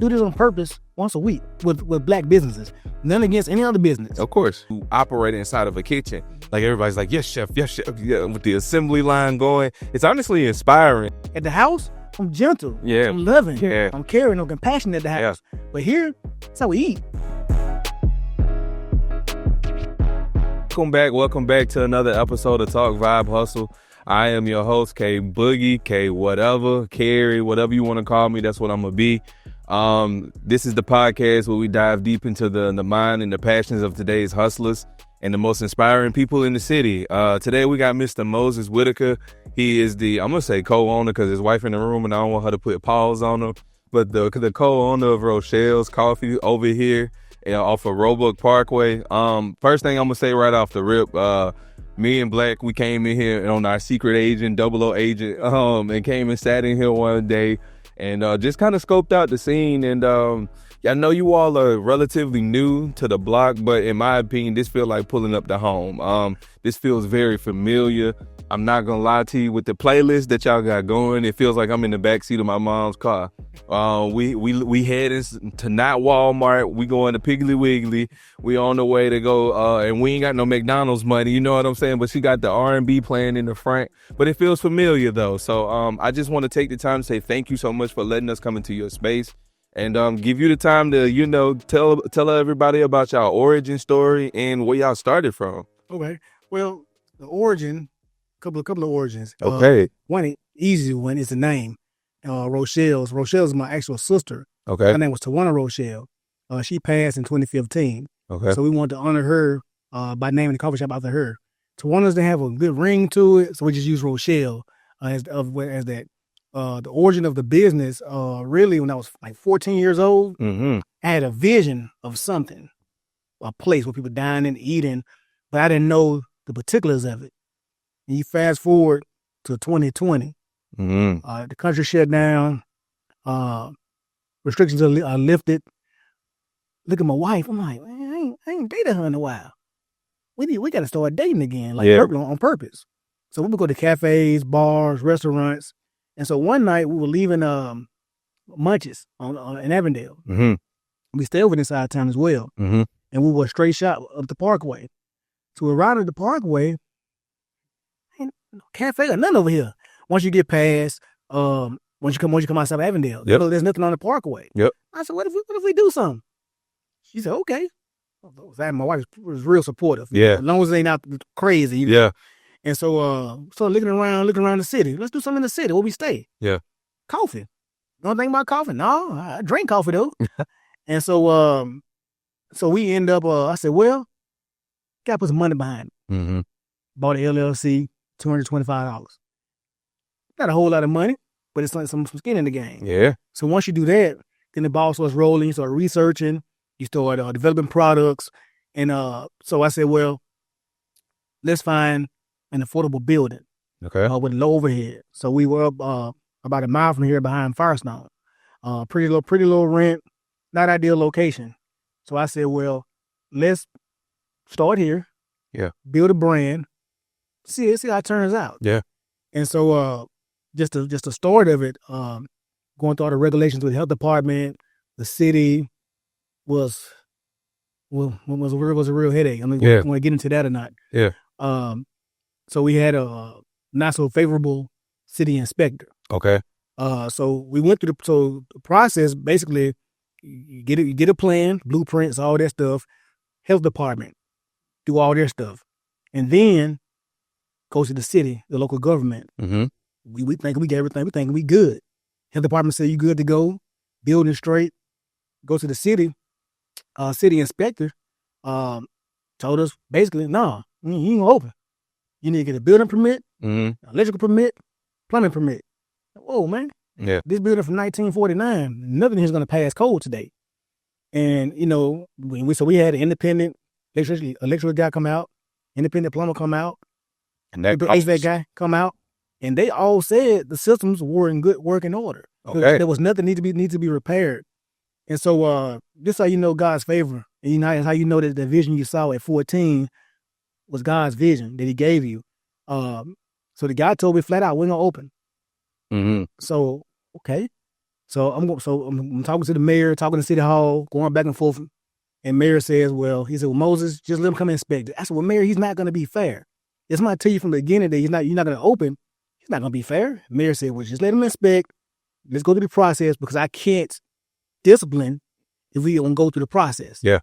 do this on purpose once a week with black businesses. None against any other business. Of course. You operate inside of a kitchen. Like everybody's like, yes, chef, yeah, with the assembly line going. It's honestly inspiring. At the house, I'm gentle. Yeah. I'm loving. Yeah. I'm caring. I'm compassionate at the house. Yeah. But here, that's how we eat. Welcome back to another episode of Talk Vibe Hustle. I am your host, K-Boogie, K whatever, Carrie, whatever you want to call me, that's what I'm going to be. This is the podcast where we dive deep into the mind and the passions of today's hustlers and the most inspiring people in the city. Today we got Mr. Moses Whitaker. He is the, I'm going to say co-owner because his wife in the room and I don't want her to put pause on him, but the co-owner of Rochelle's Coffee over here off of Roebuck Parkway. First thing I'm going to say right off the rip, me and Black, we came in here on our secret agent, 00 agent, and came and sat in here one day and just kind of scoped out the scene. And I know you all are relatively new to the block, but in my opinion, this feels like pulling up the home. This feels very familiar. I'm not gonna lie to you, with the playlist that y'all got going, it feels like I'm in the backseat of my mom's car. We heading to not Walmart. We going to Piggly Wiggly. We on the way to go, and we ain't got no McDonald's money. You know what I'm saying? But she got the R&B playing in the front. But it feels familiar though. So I just want to take the time to say thank you so much for letting us come into your space and give you the time to tell everybody about y'all origin story and where y'all started from. Okay. Well, the origin. Couple of origins. Okay. One easy one is the name. Rochelle's. Rochelle's my actual sister. Okay. Her name was Tawana Rochelle. She passed in 2015. Okay. So we wanted to honor her by naming the coffee shop after her. Tawana's didn't have a good ring to it, so we just used Rochelle as that. The origin of the business, really when I was like 14 years old, I had a vision of something, a place where people dining, eating, but I didn't know the particulars of it. And you fast forward to 2020, the country shut down, restrictions are lifted. Look at my wife. I'm like, man, I ain't dated her in a while. We got to start dating again, on purpose. So we would go to cafes, bars, restaurants. And so one night we were leaving Munch's in Avondale. We stayed over inside of town as well. And we were straight shot up the Parkway. So we're riding the Parkway. Cafe or none over here. Once you get past, once you come outside of Avondale, there's nothing on the Parkway. Yep. I said, what if we do something? She said, okay. My wife was real supportive. Yeah. As long as they not crazy. Yeah. And so looking around the city. Let's do something in the city where we stay. Yeah. Coffee. You don't think about coffee? No, I drink coffee though. And so we end up. I said, well, gotta put some money behind it. Bought an LLC. $225. Not a whole lot of money, but it's like some skin in the game. Yeah. So once you do that, then the ball starts rolling. You start researching. You start developing products. And so I said, well, let's find an affordable building. Okay. With low overhead. So we were up about a mile from here behind Firestone. Pretty low rent, not ideal location. So I said, well, let's start here. Yeah. Build a brand. See how it turns out. Yeah. And so just the start of it, going through all the regulations with the health department, the city was a real headache. I mean, want to get into that or not. Yeah. So we had a not so favorable city inspector. Okay. So we went through the process. Basically, you get a plan, blueprints, all that stuff. Health department do all their stuff, and then go to the city, the local government. We think we get everything. We think we good. Health department say you good to go. Building straight. Go to the city. City inspector told us basically, no, you ain't gonna open. You need to get a building permit, electrical permit, plumbing permit. Whoa, man. Yeah. This building from 1949, nothing is gonna pass code today. And we had an independent electrical guy come out, independent plumber come out. And that HVAC guy come out, and they all said the systems were in good working order. Okay. There was nothing need to be repaired. And so this is how you know God's favor. And how you know that the vision you saw at 14 was God's vision that he gave you. So the guy told me flat out, we're going to open. Mm-hmm. So, okay. So I'm talking to the mayor, talking to City Hall, going back and forth. And mayor says, he said, Moses, just let him come and inspect it. I said, mayor, he's not going to be fair. It's my tell you from the beginning that you're not going to open. He's not going to be fair. Mayor said, just let him inspect. Let's go through the process because I can't discipline if we don't go through the process. Yeah.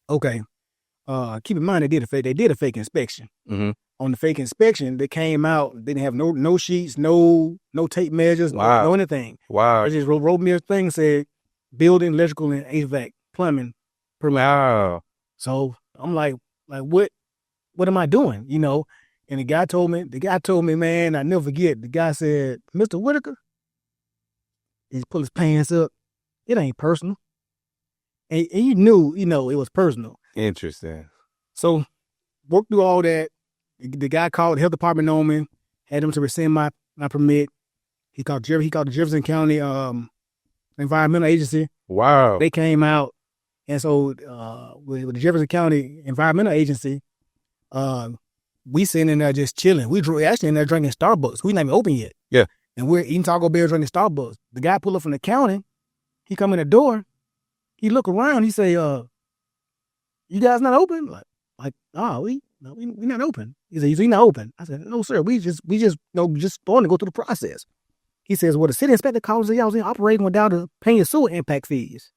Okay. Keep in mind they did a fake inspection. Mm-hmm. On the fake inspection, they came out, they didn't have no sheets, no tape measures, Wow. no anything. Wow. They just wrote me a thing said building, electrical, and HVAC, plumbing. Wow. So I'm like what am I doing? You know? And the guy told me, man, I never forget. The guy said, Mr. Whitaker, he pulled his pants up. It ain't personal. And you knew, it was personal. Interesting. So worked through all that. The guy called the health department on me, had them to rescind my permit. He called the Jefferson County Environmental Agency. Wow. They came out. And so with the Jefferson County Environmental Agency, we sitting in there just chilling. We actually in there drinking Starbucks. We not even open yet. Yeah. And we're eating Taco Bell, drinking Starbucks. The guy pull up from the county. He come in the door. He look around. He say, you guys not open? We not open. He said, you not open? I said, no, sir. We just starting to go through the process. He says, well, the city inspector calls y'all was operating without paying sewer impact fees.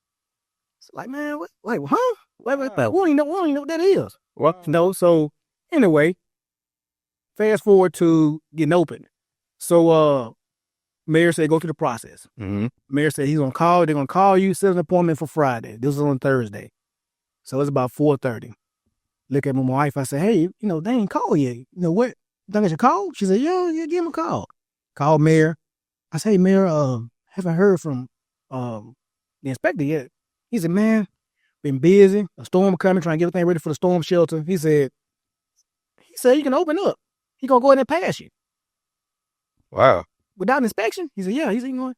It's like, man, what? Like, huh? We don't even know what that is. What? No. So anyway, fast forward to getting open. So mayor said go through the process. Mm-hmm. Mayor said he's gonna call. They're gonna call you, set an appointment for Friday. This was on Thursday, so it's about 4:30. Look at my wife. I said, hey, they ain't called yet. What? You think I should call? She said, yeah, give him a call. Call mayor. I said, hey, mayor, haven't heard from the inspector yet. He said, man, been busy. A storm coming, trying to get everything ready for the storm shelter. He said you can open up. He gonna go ahead and pass you. Wow. Without an inspection? He said, yeah, he's going.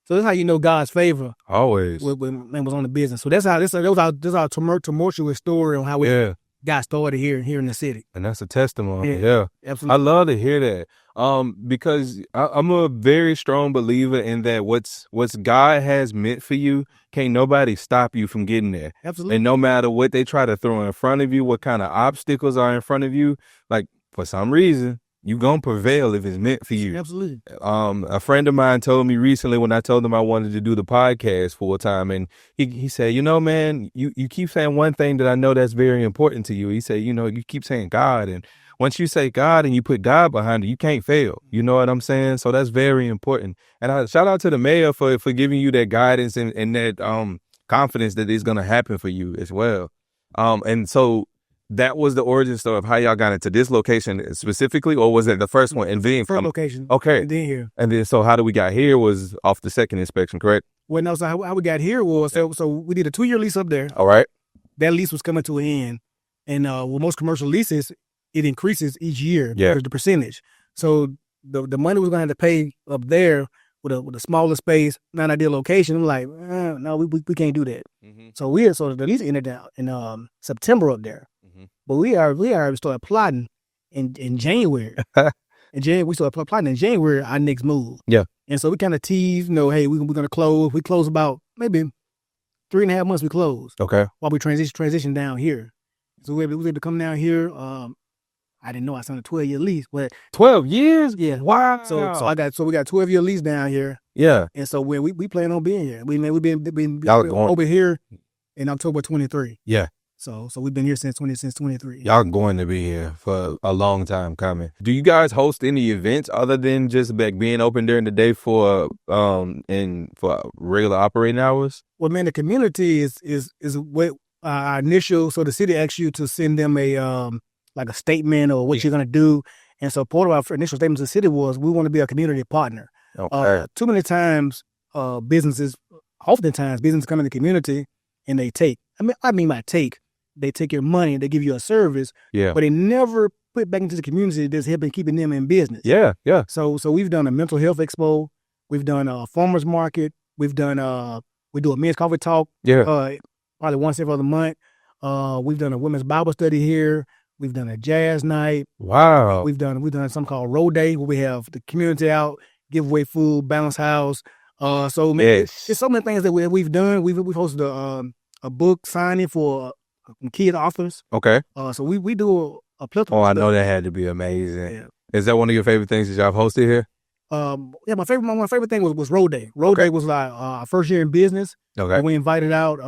So that's how you know God's favor. Always. When man was on the business. So that's our tumultuous story on how we got started here in the city. And that's a testimony. Yeah. Absolutely. I love to hear that. Because I'm a very strong believer in that what's God has meant for you, can't nobody stop you from getting there. Absolutely. And no matter what they try to throw in front of you, what kind of obstacles are in front of you, like for some reason, you gonna prevail if it's meant for you. Absolutely. A friend of mine told me recently when I told him I wanted to do the podcast full time, and he said, man, you keep saying one thing that I know that's very important to you. He said, you keep saying God, and once you say God and you put God behind it, you can't fail. You know what I'm saying? So that's very important. And I shout out to the mayor for giving you that guidance and that confidence that it's gonna happen for you as well. And so that was the origin story of how y'all got into this location specifically, or was it the first one? And then first location. Okay. And then here. And then so how did we got here was off the second inspection, correct? Well, no, so how we got here was, so we did a 2-year lease up there. All right. That lease was coming to an end. And with most commercial leases, it increases each year. Yeah. The percentage. So the money we're going to have to pay up there with a smaller space, not ideal location, I'm like, no, we can't do that. Mm-hmm. So the lease ended out in September up there. Mm-hmm. But we already started plotting in January. We started plotting in January our next move. Yeah. And so we kind of teased, hey, we're going to close. We close about maybe 3.5 months we closed. Okay. While we transition down here. So we were able to come down here. I didn't know I signed a 12-year lease, but 12 years? Yeah. Wow. So we got 12-year lease down here. Yeah. And so we plan on being here. We've been over here in October 23. Yeah. So we've been here since 23. Y'all going to be here for a long time coming. Do you guys host any events other than just like being open during the day for regular operating hours? Well, man, the community is what our initial. So the city asks you to send them a like a statement or what you're gonna do, and so part of our initial statement to the city was we want to be a community partner. Okay. Too many times, businesses come in the community and they take. They take your money and they give you a service, but they never put back into the community that's helping keeping them in business. Yeah, yeah. So we've done a mental health expo, we've done a farmers market, we've done we do a men's coffee talk, probably once every other month. We've done a women's Bible study here. We've done a jazz night. Wow. We've done something called Road Day where we have the community out, give away food, balance house. So man, Yes. it's so many things that we've done. We've hosted a book signing for kid authors. Okay. So we do a plethora. Oh, of I stuff. know that had to be amazing. Yeah. Is that one of your favorite things that y'all have hosted here? Yeah, my favorite thing was Road Day. Road Day was like our first year in business. Okay. And we invited out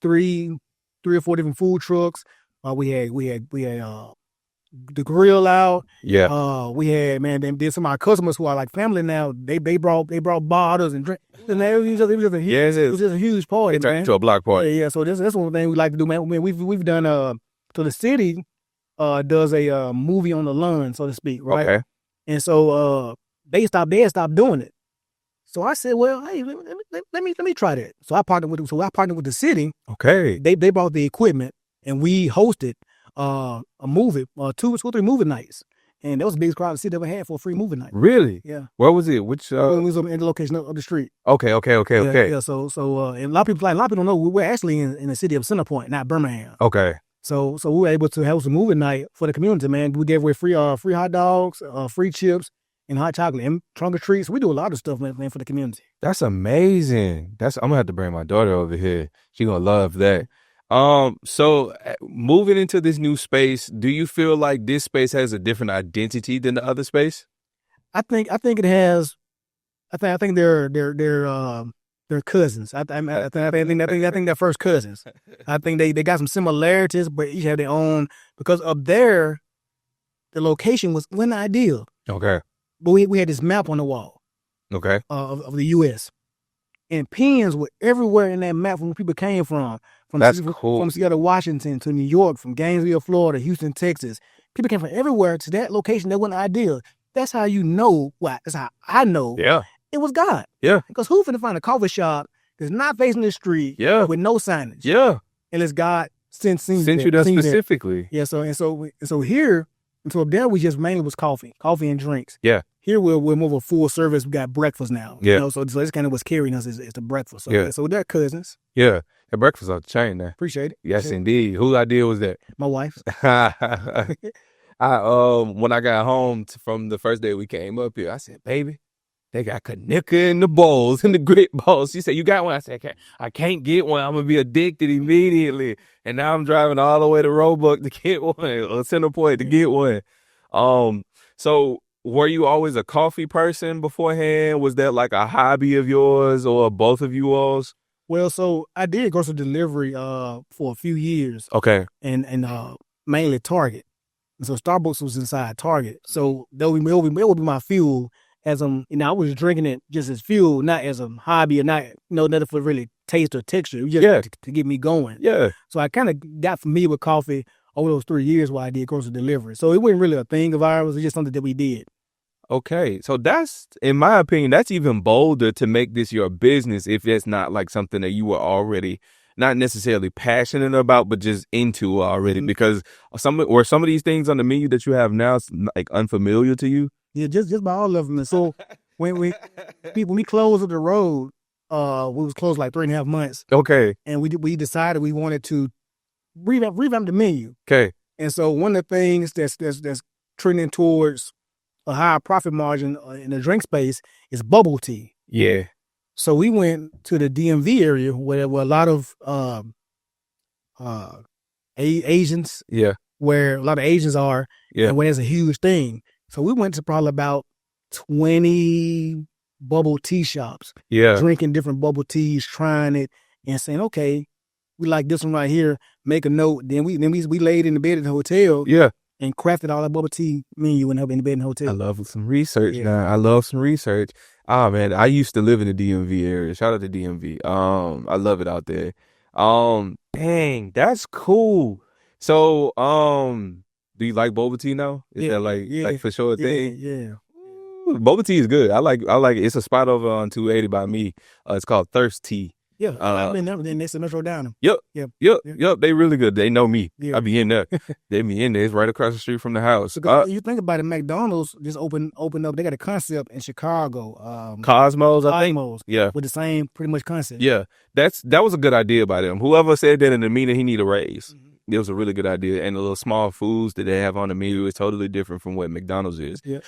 3 or 4 different food trucks. We had the grill out. Yeah. We had then some of our customers who are like family now. They brought bottles and drink. And it was just a huge, Yes, it was just a huge party, It's man. to a block party. Yeah. So that's one thing we like to do, man. We've done so the city does a movie on the lawn, so to speak, right? Okay. And so they had stopped doing it. So I said, well, hey, let me try that. So I partnered with the city. Okay. They brought the equipment and we hosted a movie, 2 or 3 movie nights. And that was the biggest crowd the city ever had for a free movie night. Really? Yeah. Where was it? Which It was in the location of the street. Okay. Yeah. So and a lot of people don't know we're actually in the city of Centerpoint, not Birmingham. Okay. So we were able to host a movie night for the community, man. We gave away free hot dogs, free chips, and hot chocolate, and trunk or treats. We do a lot of stuff, man, for the community. That's amazing. I'm gonna have to bring my daughter over here. She gonna love that. So moving into this new space, do you feel like this space has a different identity than the other space? I think it has. I think they're cousins. I think they're first cousins. I think they got some similarities, but each have their own. Because up there, the location wasn't ideal. Okay. But we had this map on the wall. Okay. Of the U.S. and pins were everywhere in that map from where people came from. That's cool. From Seattle, Washington to New York, from Gainesville, Florida, Houston, Texas. People came from everywhere to that location that wasn't ideal. That's how you know what. That's how I know. Yeah. It was God. Yeah. Because who finna find a coffee shop that's not facing the street with no signage? Yeah. And it's God sent you there specifically. Yeah. So here, so up there we just mainly was coffee and drinks. Yeah. Here we're more of a full service. We got breakfast now. Yeah. You know, so that's kind of what's carrying us is the breakfast. So, Yeah. So they're cousins. Yeah. The breakfast off the chain there. Appreciate it. Yes, indeed. Whose idea was that? My wife's. When I got home from the first day we came up here, I said, baby, they got Kanika in the bowls, in the grit bowls. She said, you got one? I said, I can't get one. I'm going to be addicted immediately. And now I'm driving all the way to Roebuck to get one, or Centerpoint to get one. So were you always a coffee person beforehand? Was that like a hobby of yours or both of you all's? Well, so I did grocery delivery for a few years. Okay. And mainly Target. And so Starbucks was inside Target. So that would be my fuel as I was drinking it just as fuel, not as a hobby or not, nothing for really taste or texture. It was just to get me going. Yeah. So I kind of got familiar with coffee over those 3 years while I did grocery delivery. So it wasn't really a thing of ours. It was just something that we did. Okay. So that's, in my opinion, that's even bolder to make this your business if it's not like something that you were already not necessarily passionate about, but just into already. Mm-hmm. Because some of these things on the menu that you have now like unfamiliar to you? Yeah, just by all of them. And so when we closed up the road, we was closed like 3.5 months. Okay. And we decided we wanted to revamp the menu. Okay. And so one of the things that's trending towards a higher profit margin in the drink space is bubble tea. Yeah. So we went to the DMV area where a lot of Asians. Yeah. Where a lot of Asians are. Yeah. And where there's a huge thing. So we went to probably about 20 bubble tea shops. Yeah. Drinking different bubble teas, trying it, and saying, okay, we like this one right here. Make a note. Then we laid in the bed at the hotel. Yeah. And crafted all that bubble tea menu and in the bed in the hotel. I love some research now. I love some research. Oh man, I used to live in the DMV area. Shout out to DMV. I love it out there. Dang, that's cool. So, do you like boba tea now? Is that like for sure a thing? Yeah. Boba tea is good. I like it. It's a spot over on 280 by me. It's called Thirst Tea. Yeah, I've been there. Then next to Metro down. Yep. They really good. They know me. Yeah. I be in there. They be in there. It's right across the street from the house. You think about it, McDonald's just opened up. They got a concept in Chicago. Cosmos, I think. Yeah. With the same pretty much concept. Yeah. That was a good idea by them. Whoever said that in the meeting, he need a raise. Mm-hmm. It was a really good idea. And the little small foods that they have on the menu is totally different from what McDonald's is. Yeah.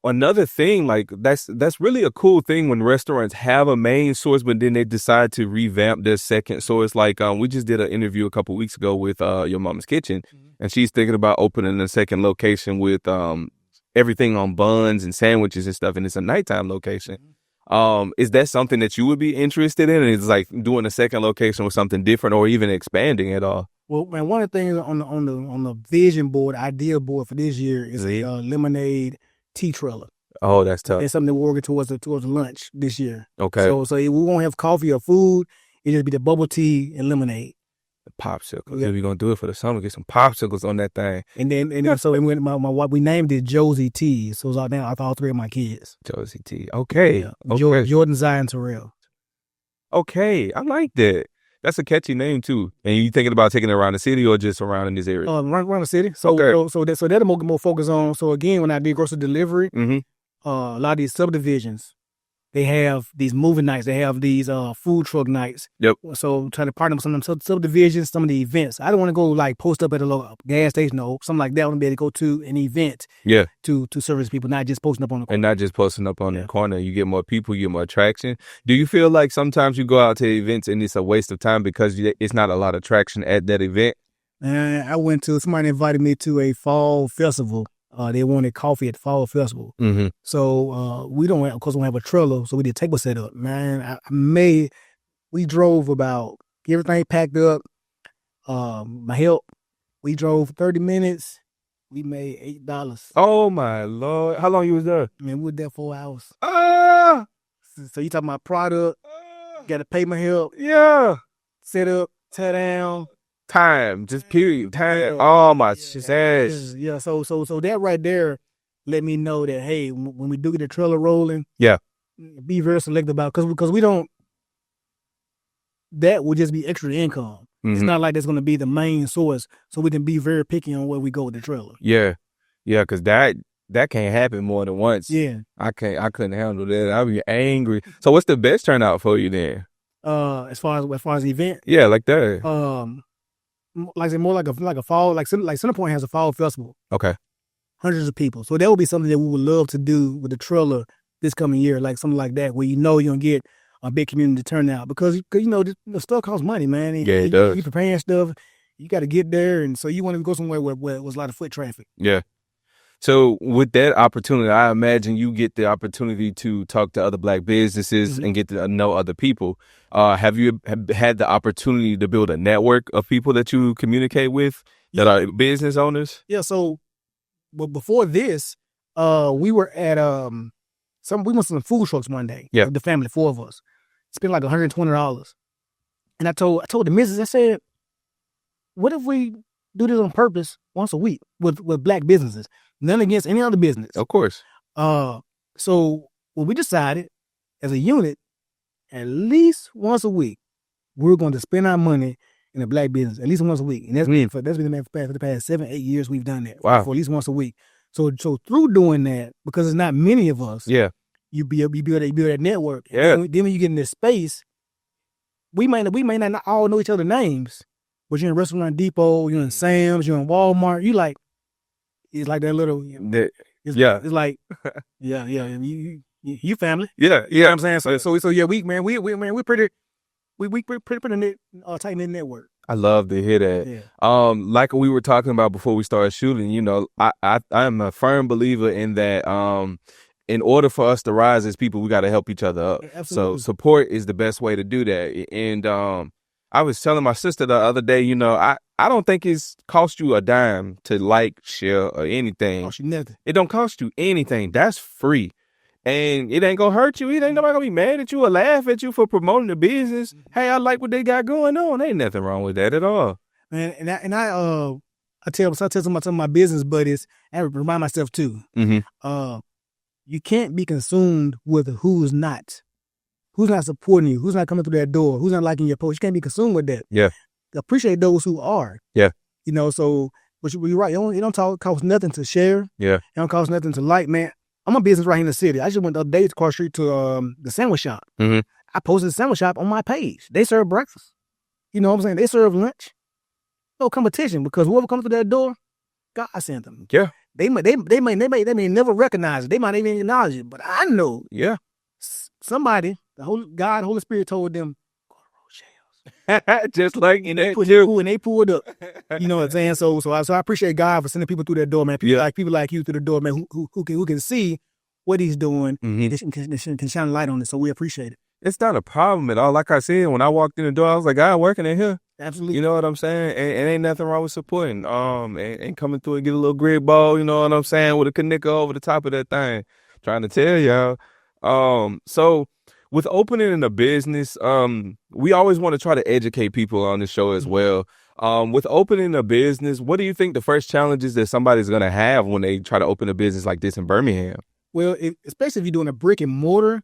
another thing, like that's really a cool thing when restaurants have a main source, but then they decide to revamp their second source. Like we just did an interview a couple weeks ago with Your Mama's Kitchen, and she's thinking about opening a second location with everything on buns and sandwiches and stuff, and it's a nighttime location. Is that something that you would be interested in? It's like doing a second location with something different, or even expanding at all? Well, man, one of the things on the vision board, idea board for this year is lemonade tea trailer. Oh, that's tough. It's something that we're working towards lunch this year. Okay. So we won't have coffee or food. It'll just be the bubble tea and lemonade. The popsicles. Yeah, we're gonna do it for the summer. Get some popsicles on that thing. And then my wife, we named it Josie T. So it's out now for all three of my kids. Josie T. Okay. Yeah. Okay. Jordan, Zion, Terrell. Okay, I like that. That's a catchy name too. And you thinking about taking it around the city or just around in this area? Around the city. So that'll more focus on. So again, when I did grocery delivery, a lot of these subdivisions, they have these movie nights. They have these food truck nights. Yep. So try to partner with some of them subdivisions, some of the events. I don't want to go like post up at a local gas station or something like that. I want to be able to go to an event. Yeah. To service people, not just posting up on the corner. And not just posting up on the corner. You get more people, you get more traction. Do you feel like sometimes you go out to events and it's a waste of time because it's not a lot of traction at that event? I went to, somebody invited me to a fall festival. They wanted coffee at the fall festival. So we don't have a trailer, so we did table set up. Man, we drove about, everything packed up. My help, we drove 30 minutes. We made $8. Oh my Lord. How long you was there? Man, we were there 4 hours. Ah! So you talking about product, got to pay my help. Yeah. Set up, tear down. Time, just period. Time. Oh my sash. Yeah. So that right there let me know that, hey, when we do get the trailer rolling, be very selective about it, because we don't. That will just be extra income. It's not like that's going to be the main source. So we can be very picky on where we go with the trailer. Yeah, because that can't happen more than once. Yeah, I couldn't handle that. I'd be angry. So what's the best turnout for you then? As far as the event, yeah, like that. Like I said, more like a fall, like Centerpoint has a fall festival. Okay. Hundreds of people. So that would be something that we would love to do with the trailer this coming year, like something like that, where you're going to get a big community turnout, because the stuff costs money, man. Yeah, it does. You preparing stuff, you got to get there, and so you want to go somewhere where it was a lot of foot traffic. Yeah. So with that opportunity, I imagine you get the opportunity to talk to other Black businesses and get to know other people. Have you had the opportunity to build a network of people that you communicate with that are business owners? Yeah. So, before this, we were at we went to some food trucks one day. Yeah. The family, 4 of us, spent like $120, and I told the missus, I said, what if we do this on purpose once a week with Black businesses? None against any other business. Of course. So when we decided as a unit, at least once a week, we're going to spend our money in a Black business, at least once a week. And that's been for the past 7-8 years we've done that. Wow. For at least once a week. So through doing that, because it's not many of us, you build that network. Yeah. And then when you get in this space, we may not all know each other's names, but you're in Restaurant Depot, you're in Sam's, you're in Walmart, it's like that little. It's like, you family. Yeah. You know what I'm saying? So we're pretty tight knit network. I love to hear that. Yeah. Like we were talking about before we started shooting, I am a firm believer in that. In order for us to rise as people, we got to help each other up. Absolutely. So support is the best way to do that. And I was telling my sister the other day, I don't think it's cost you a dime to like, share, or anything. Cost you nothing. It don't cost you anything. That's free. And it ain't gonna hurt you. It ain't nobody gonna be mad at you or laugh at you for promoting the business. Hey, I like what they got going on. Ain't nothing wrong with that at all. Man, I tell some of my business buddies, and I remind myself too. You can't be consumed with who's not supporting you, who's not coming through that door, who's not liking your post. You can't be consumed with that. Yeah. Appreciate those who are. Yeah. So, but you're right. It don't cost nothing to share. Yeah. It don't cost nothing to like, man. I'm a business right here in the city. I just went the other day across the street to the sandwich shop. I posted the sandwich shop on my page. They serve breakfast. You know what I'm saying? They serve lunch. No competition, because whoever comes through that door, God sent them. Yeah. they may never recognize it. They might even acknowledge it. But I know, somebody, Holy Spirit told them, go to Rochelle's. Just like and that. they pulled up. You know what I'm saying? So I appreciate God for sending people through that door, man. People like you through the door, man, who can see what he's doing and can shine a light on it. So we appreciate it. It's not a problem at all. Like I said, when I walked in the door, I was like, God, working in here. Absolutely. You know what I'm saying? And ain't nothing wrong with supporting. And coming through and get a little grid ball, you know what I'm saying, with a connector over the top of that thing. Trying to tell y'all. So with opening a business, we always want to try to educate people on the show as well. With opening a business, what do you think the first challenges that somebody's going to have when they try to open a business like this in Birmingham? Well, especially if you're doing a brick and mortar,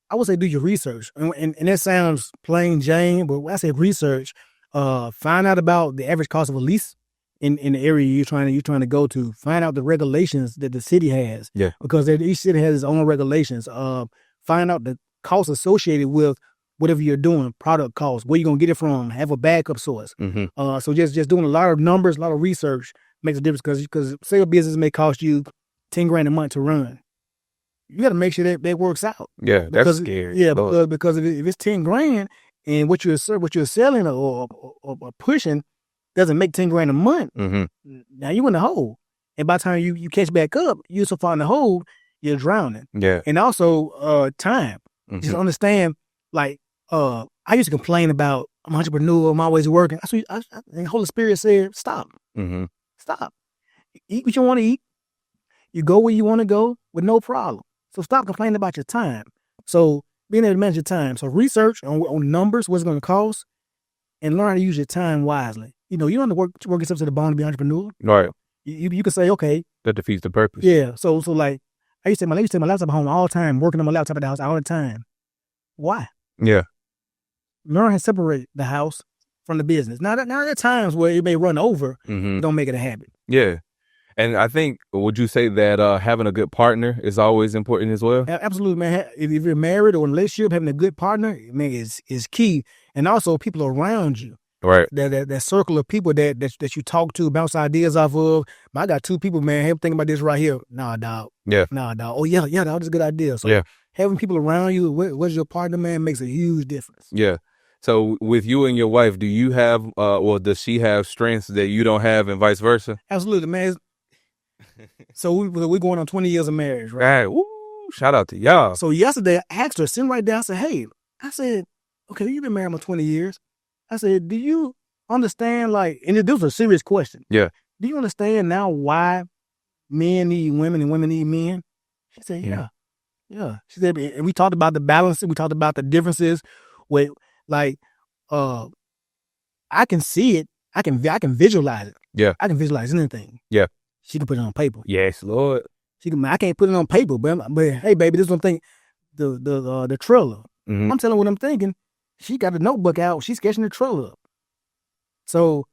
I would say do your research. And that sounds plain Jane, but when I say research, find out about the average cost of a lease in the area you're trying to go to. Find out the regulations that the city has. Yeah. Because each city has its own regulations. Find out the costs associated with whatever you're doing, product costs, where you're going to get it from, have a backup source. So just doing a lot of numbers, a lot of research makes a difference because say a business may cost you $10,000 a month to run. You got to make sure that works out. Yeah, that's scary. Yeah, because if it's $10,000 and what you're selling or pushing doesn't make $10,000 a month, now you're in the hole. And by the time you catch back up, you're so far in the hole, you're drowning. Yeah. And also time. Just understand, like, I used to complain about I'm an entrepreneur, I'm always working. And the Holy Spirit said, stop. Stop. Eat what you want to eat. You go where you want to go with no problem. So stop complaining about your time. So being able to manage your time. So research on numbers, what's going to cost, and learn how to use your time wisely. You know, you don't have to work yourself to the bone to be an entrepreneur. Right. You can say, okay. That defeats the purpose. Yeah. So like, I used to take my laptop home all the time, working on my laptop at the house all the time. Why? Yeah. Learn how to separate the house from the business. Now there are times where it may run over. Don't make it a habit. Yeah. And I think, would you say that having a good partner is always important as well? Absolutely, man. If you're married or in a relationship, having a good partner, man, is key. And also people around you. Right. That circle of people that you talk to, bounce ideas off of. I got 2 people, man. Hey, I'm thinking about this right here. Nah, dog. Yeah. Nah, dog. Oh, yeah, dog. That's a good idea. So having people around you, what's your partner, man, makes a huge difference. Yeah. So with you and your wife, do you have, does she have strengths that you don't have and vice versa? Absolutely, man. So we're going on 20 years of marriage, right? Right. Woo, shout out to y'all. So yesterday I asked her, sitting right there, I said, okay, you've been married for 20 years. I said, do you understand, like, and this was a serious question. Yeah. Do you understand now why men need women and women need men? She said, yeah. She said, and we talked about the balance. We talked about the differences. With, like, I can see it. I can visualize it. Yeah. I can visualize anything. Yeah. She can put it on paper. Yes, Lord. I can't put it on paper, but hey, baby, this is what I'm thinking. The trailer. I'm telling her what I'm thinking. She got a notebook out. She's sketching the trailer up. So,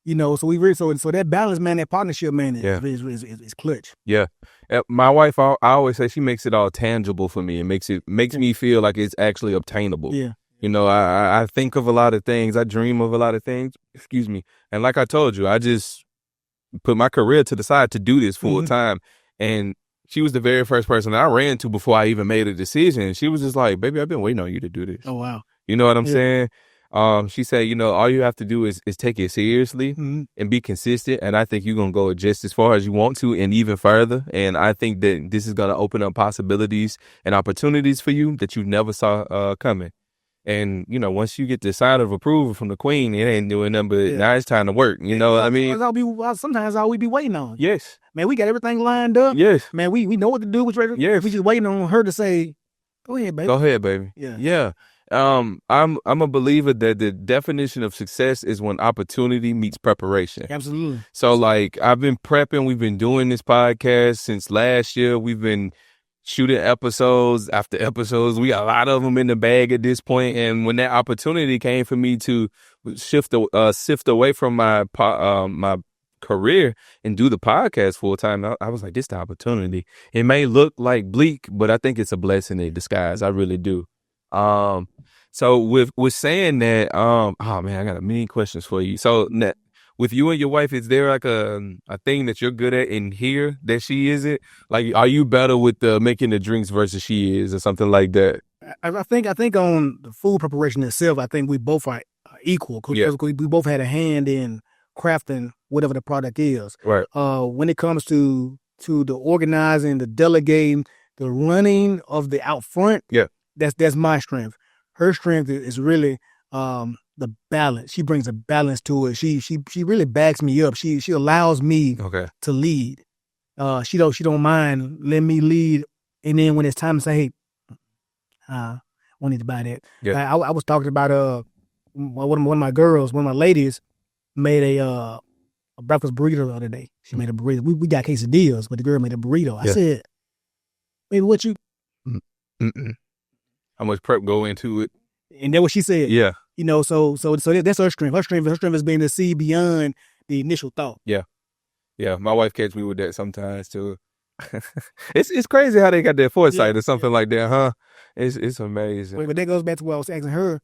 you know, so that balance, man, that partnership, man, is clutch. Yeah. My wife, I always say she makes it all tangible for me. It makes me feel like it's actually obtainable. Yeah. You know, I think of a lot of things. I dream of a lot of things. Excuse me. And like I told you, I just put my career to the side to do this full time. And she was the very first person I ran to before I even made a decision. She was just like, baby, I've been waiting on you to do this. Oh, wow. You know what I'm saying? She said, you know, all you have to do is take it seriously and be consistent. And I think you're going to go just as far as you want to and even further. And I think that this is going to open up possibilities and opportunities for you that you never saw coming. And, you know, once you get the sign of approval from the queen, it ain't doing nothing but now it's time to work. You know what I mean? Sometimes all we be waiting on. Yes. Man, we got everything lined up. Yes. Man, we know what to do. Yes. We just waiting on her to say, go ahead, baby. Go ahead, baby. Yeah. Yeah. I'm a believer that the definition of success is when opportunity meets preparation. Absolutely. So, like, I've been prepping. We've been doing this podcast since last year. We've been shooting episodes after episodes. We got a lot of them in the bag at this point. And when that opportunity came for me to sift away from my career and do the podcast full time, I was like, this is the opportunity. It may look like bleak, but I think it's a blessing in disguise. I really do. So with saying that, oh man, I got a million questions for you. So with you and your wife, is there like a thing that you're good at in here that she isn't? Like, are you better with the making the drinks versus she is, or something like that? I think on the food preparation itself, I think we both are equal because we both had a hand in crafting whatever the product is. Right. When it comes to the organizing, the delegating, the running of the out front, that's my strength. Her strength is really the balance. She brings a balance to it. She really backs me up. She allows me to lead. She don't mind letting me lead. And then when it's time to say, hey, we need to buy that. Yeah. I was talking about one of my girls, one of my ladies made a breakfast burrito the other day. She made a burrito. We got quesadillas, but the girl made a burrito. I said, baby, what you? How much prep go into it? And that's what she said. Yeah. You know, so that's her strength. Her strength is being to see beyond the initial thought. Yeah. Yeah. My wife catch me with that sometimes too. It's crazy how they got that foresight or something like that, huh? It's amazing. But that goes back to what I was asking her.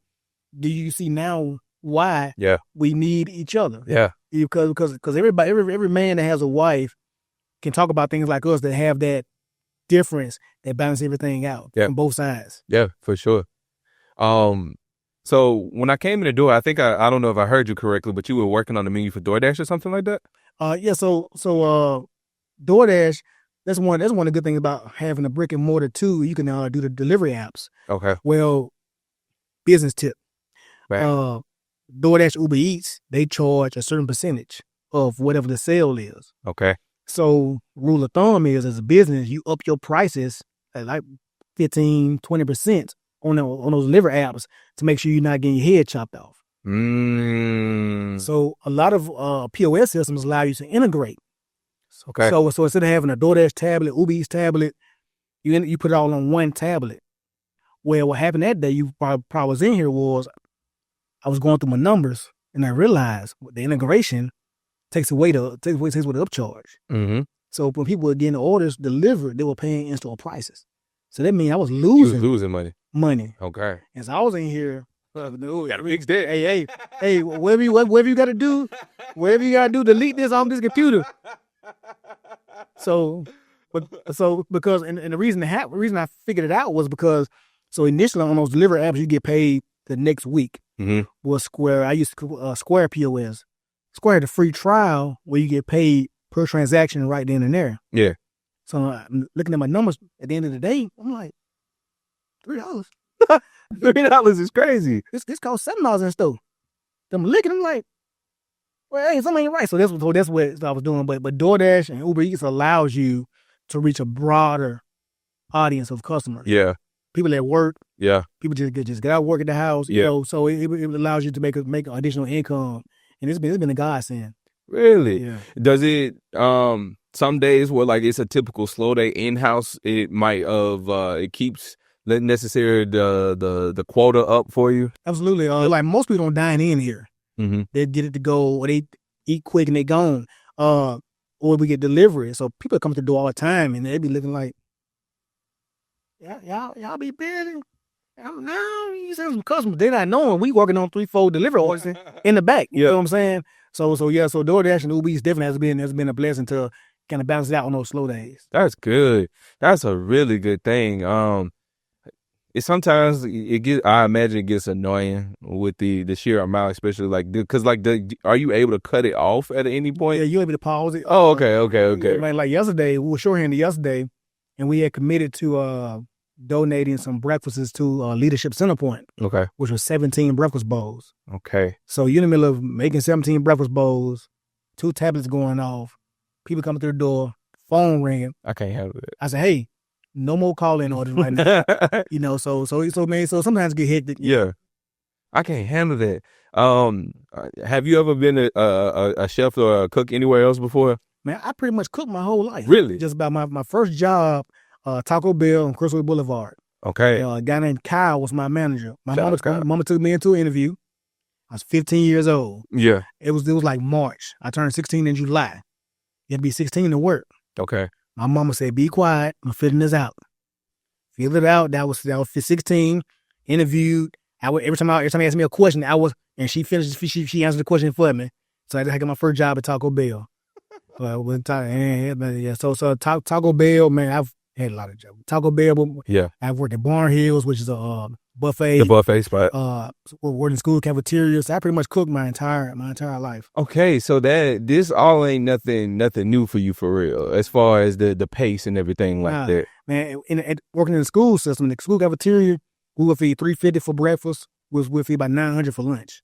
Do you see now why we need each other? Yeah. Because every man that has a wife can talk about things like us that have that difference that balance everything out from both sides. Yeah, for sure. So when I came in the door, I think I don't know if I heard you correctly, but you were working on the menu for DoorDash or something like that? So DoorDash, that's one of the good things about having a brick and mortar too. You can do the delivery apps. Okay. Well, business tip. Right. DoorDash, Uber Eats, they charge a certain percentage of whatever the sale is. Okay. So rule of thumb is, as a business, you up your prices at like 15-20% on those delivery apps to make sure you're not getting your head chopped off. So a lot of POS systems allow you to integrate. Okay. So instead of having a DoorDash tablet, Uber Eats tablet, you put it all on one tablet. Well, what happened that day, you probably was in here, was I was going through my numbers and I realized the integration takes away the upcharge. Mm-hmm. So when people were getting the orders delivered, they were paying in-store prices. So that means I was losing money. Okay. And so I was in here, gotta fix that. Hey, whatever you gotta do, delete this off this computer. So because the reason I figured it out was because initially on those delivery apps you get paid the next week. Mm-hmm. Was Square. I used Square POS. Square had a free trial where you get paid per transaction right then and there. Yeah. So I'm looking at my numbers at the end of the day. I'm like, $3. $3 is crazy. This costs $7 in store. I'm looking. I'm like, well, hey, something ain't right. So that's what I was doing. But DoorDash and Uber Eats allows you to reach a broader audience of customers. Yeah. People at work. Yeah. People just get out of work at the house. Yeah. You know, so it allows you to make additional income, and it's been a godsend. Really? Yeah. Does it? Some days where like it's a typical slow day in house, it might it keeps the necessary the quota up for you. Absolutely. Like most people don't dine in here. Mm-hmm. They get it to go, or they eat quick and they gone. Or we get delivery. So people come to the door all the time, and they be looking like, y'all be busy. No, you send some customers. They not knowing we working on 3-4 delivery orders in the back. You know what I'm saying? So DoorDash and Uber Eats definitely has been a blessing to kind of balance it out on those slow days. That's good. That's a really good thing. Sometimes I imagine it gets annoying with the sheer amount, especially because are you able to cut it off at any point? Yeah, you're able to pause it. Oh, okay. Like yesterday, we were shorthanded yesterday, and we had committed to donating some breakfasts to Leadership Center Point. Okay. Which was 17 breakfast bowls. Okay. So you're in the middle of making 17 breakfast bowls, 2 tablets going off, people coming through the door, phone ringing. I can't handle it. I said, hey, no more call-in orders right now. You know, so sometimes get hit. Yeah. I can't handle that. Have you ever been a chef or a cook anywhere else before? Man, I pretty much cooked my whole life. Really? Just about my first job, Taco Bell on Crestwood Boulevard. Okay. A guy named Kyle was my manager. My mama took me into an interview. I was 15 years old. Yeah. It was like March. I turned 16 in July. You had to be 16 to work. Okay. My mama said, be quiet. I'm filling this out. Filled it out. That was 16. Interviewed. Every time he asked me a question, and she finished. She answered the question for me. So I got my first job at Taco Bell. So Taco Bell, man, I've had a lot of jobs. Taco Bell, Yeah. I've worked at Barn Hills, which is a buffet. The buffet spot. Worked in school cafeterias. So I pretty much cooked my entire life. Okay, so this all ain't nothing new for you for real, as far as the pace and everything like that. Man, working in the school system, the school cafeteria, we would feed $350 for breakfast. We'll feed about $900 for lunch.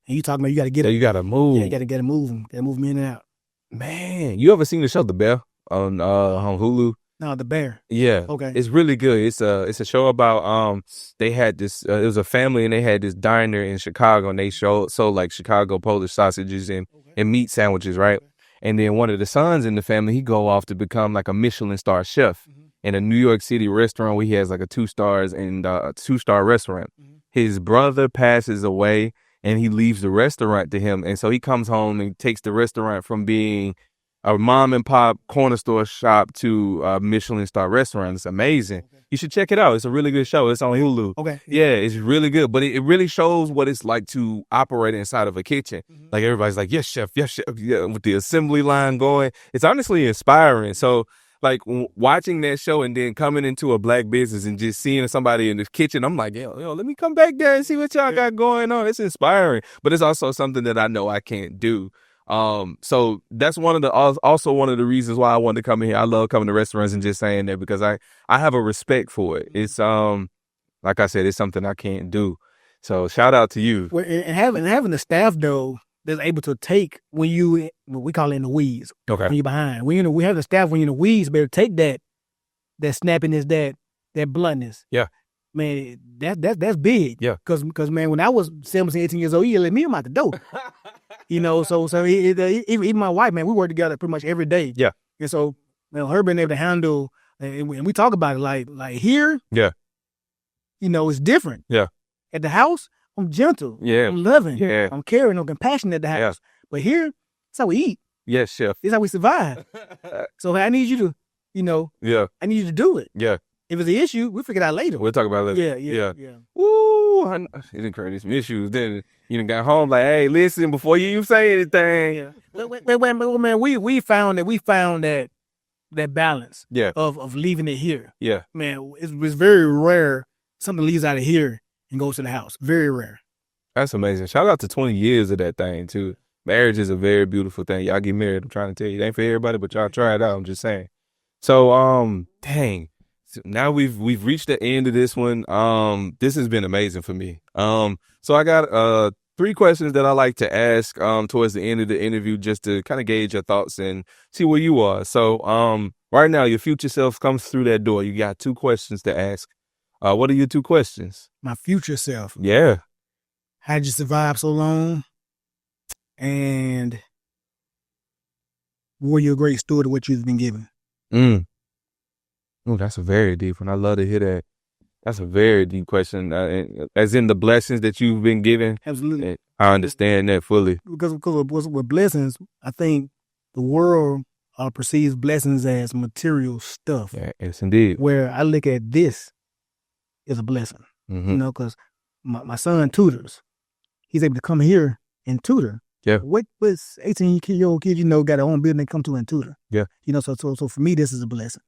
And you talking about you got to get you got to move. Yeah, you got to get to move them. Got to move them in and out. Man, you ever seen the show The Bear on Hulu? No, The Bear. Yeah. Okay. It's really good. It's a show about they had this it was a family and they had this diner in Chicago and they sold like Chicago Polish sausages and meat sandwiches, right? Okay. And then one of the sons in the family, he go off to become like a Michelin star chef in a New York City restaurant where he has like a 2 stars and a 2-star restaurant. His brother passes away and he leaves the restaurant to him. And so he comes home and takes the restaurant from being a mom and pop corner store shop to a Michelin star restaurant. It's amazing. Okay. You should check it out. It's a really good show. It's on Hulu. Okay. Yeah, it's really good. But it really shows what it's like to operate inside of a kitchen. Like everybody's like, yes, chef, yeah, with the assembly line going. It's honestly inspiring. So like watching that show and then coming into a black business and just seeing somebody in the kitchen, I'm like, yo, let me come back there and see what y'all got going on. It's inspiring, but it's also something that I know I can't do. So that's also one of the reasons why I wanted to come in here. I love coming to restaurants and just saying that because I have a respect for it. It's like I said, it's something I can't do. So shout out to you. Well, and having the staff though that's able to take we call it in the weeds. Okay. When you're behind. We have the staff when you're in the weeds, better take that snappiness, that bluntness. Yeah. Man, that's big. Yeah. Cause man, when I was 17, 18 years old, he let me out the door. So even my wife, man, we work together pretty much every day. Yeah. And so, man, her being able to handle, and we talk about it like here. Yeah. It's different. Yeah. At the house, I'm gentle. Yeah. I'm loving. Yeah. I'm caring. I'm compassionate at the house. Yeah. But here, that's how we eat. Yes, chef. This is how we survive. So I need you to, Yeah. I need you to do it. Yeah. If it's an issue, we'll figure it out later. We'll talk about it later. Yeah. Woo! It didn't create some issues. Then you done got home like, hey, listen, before you even say anything. Yeah. Wait, man. We found that balance. Yeah. Of leaving it here. Yeah. Man, it's very rare something leaves out of here and goes to the house. Very rare. That's amazing. Shout out to 20 years of that thing too. Marriage is a very beautiful thing. Y'all get married. I'm trying to tell you, it ain't for everybody, but y'all try it out. I'm just saying. So, dang. So now we've reached the end of this one. This has been amazing for me. So I got 3 questions that I like to ask towards the end of the interview just to kind of gauge your thoughts and see where you are. So right now your future self comes through that door. You got 2 questions to ask. What are your 2 questions? My future self. Yeah. How'd you survive so long? And were you a great steward of what you've been given? Oh, that's a very deep one. I love to hear that. That's a very deep question. As in the blessings that you've been given. Absolutely. I understand that fully. Because with blessings, I think the world perceives blessings as material stuff. Yeah, yes, indeed. Where I look at this as a blessing. Because my son tutors. He's able to come here and tutor. Yeah. What 18-year-old kid, got their own building they come to and tutor. Yeah. So for me, this is a blessing.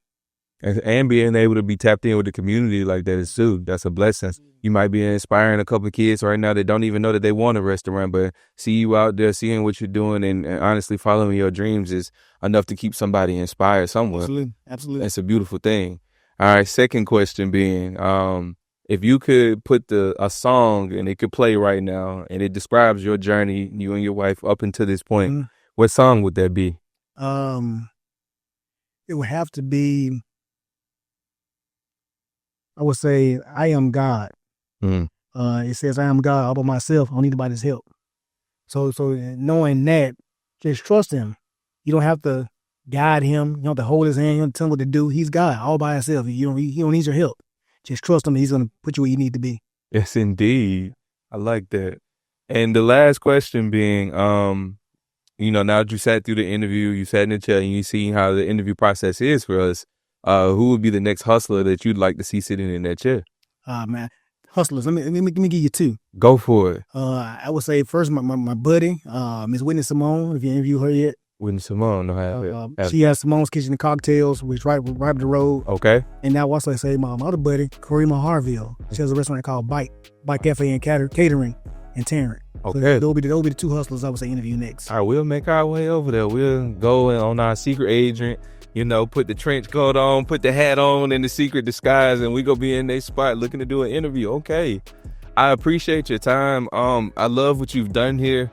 And being able to be tapped in with the community like that is too. That's a blessing. You might be inspiring a couple of kids right now that don't even know that they want a restaurant, but see you out there, seeing what you're doing and honestly following your dreams is enough to keep somebody inspired somewhere. Absolutely. That's a beautiful thing. All right. Second question being, if you could put a song and it could play right now and it describes your journey, you and your wife up until this point, what song would that be? It would have to be, I would say, I Am God. It says, I am God all by myself. I don't need anybody's help. So knowing that, just trust him. You don't have to guide him. You don't have to hold his hand. You don't have to tell him what to do. He's God all by himself. He don't need your help. Just trust him. He's going to put you where you need to be. Yes, indeed. I like that. And the last question being, now that you sat through the interview, you sat in the chair and you see how the interview process is for us, who would be the next hustler that you'd like to see sitting in that chair? Man, hustlers. Let me give you two. Go for it. I would say first my buddy, Miss Whitney Simone. If you interview her yet, Whitney Simone, no have she has Simone's Kitchen and Cocktails, which right up the road. Okay. And now also I say my other buddy, Karima Harville. She has a restaurant called Bite Cafe and Catering in Tarrant. Okay. So they'll be the two hustlers I would say interview next. All right, we'll make our way over there. We'll go on our secret agent, put the trench coat on, put the hat on in the secret disguise, and we go be in their spot looking to do an interview. Okay. I appreciate your time. I love what you've done here.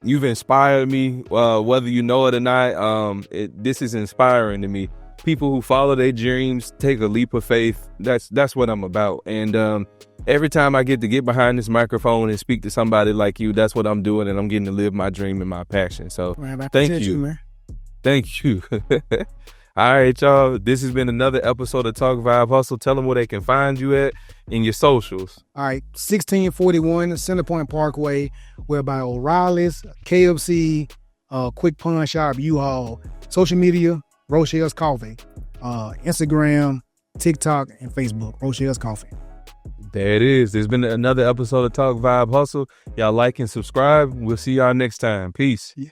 You've inspired me, whether you know it or not. This is inspiring to me. People who follow their dreams, take a leap of faith. That's what I'm about. And every time I get to get behind this microphone and speak to somebody like you, that's what I'm doing, and I'm getting to live my dream and my passion. So thank you. Man. Thank you. All right, y'all. This has been another episode of Talk Vibe Hustle. Tell them where they can find you at in your socials. All right, 1641 Centerpoint Parkway. We're by O'Reilly's, KFC, Quick Pawn Shop, U-Haul. Social media, Rochelle's Coffee. Instagram, TikTok, and Facebook, Rochelle's Coffee. There it is. There's been another episode of Talk Vibe Hustle. Y'all like and subscribe. We'll see y'all next time. Peace. Yeah.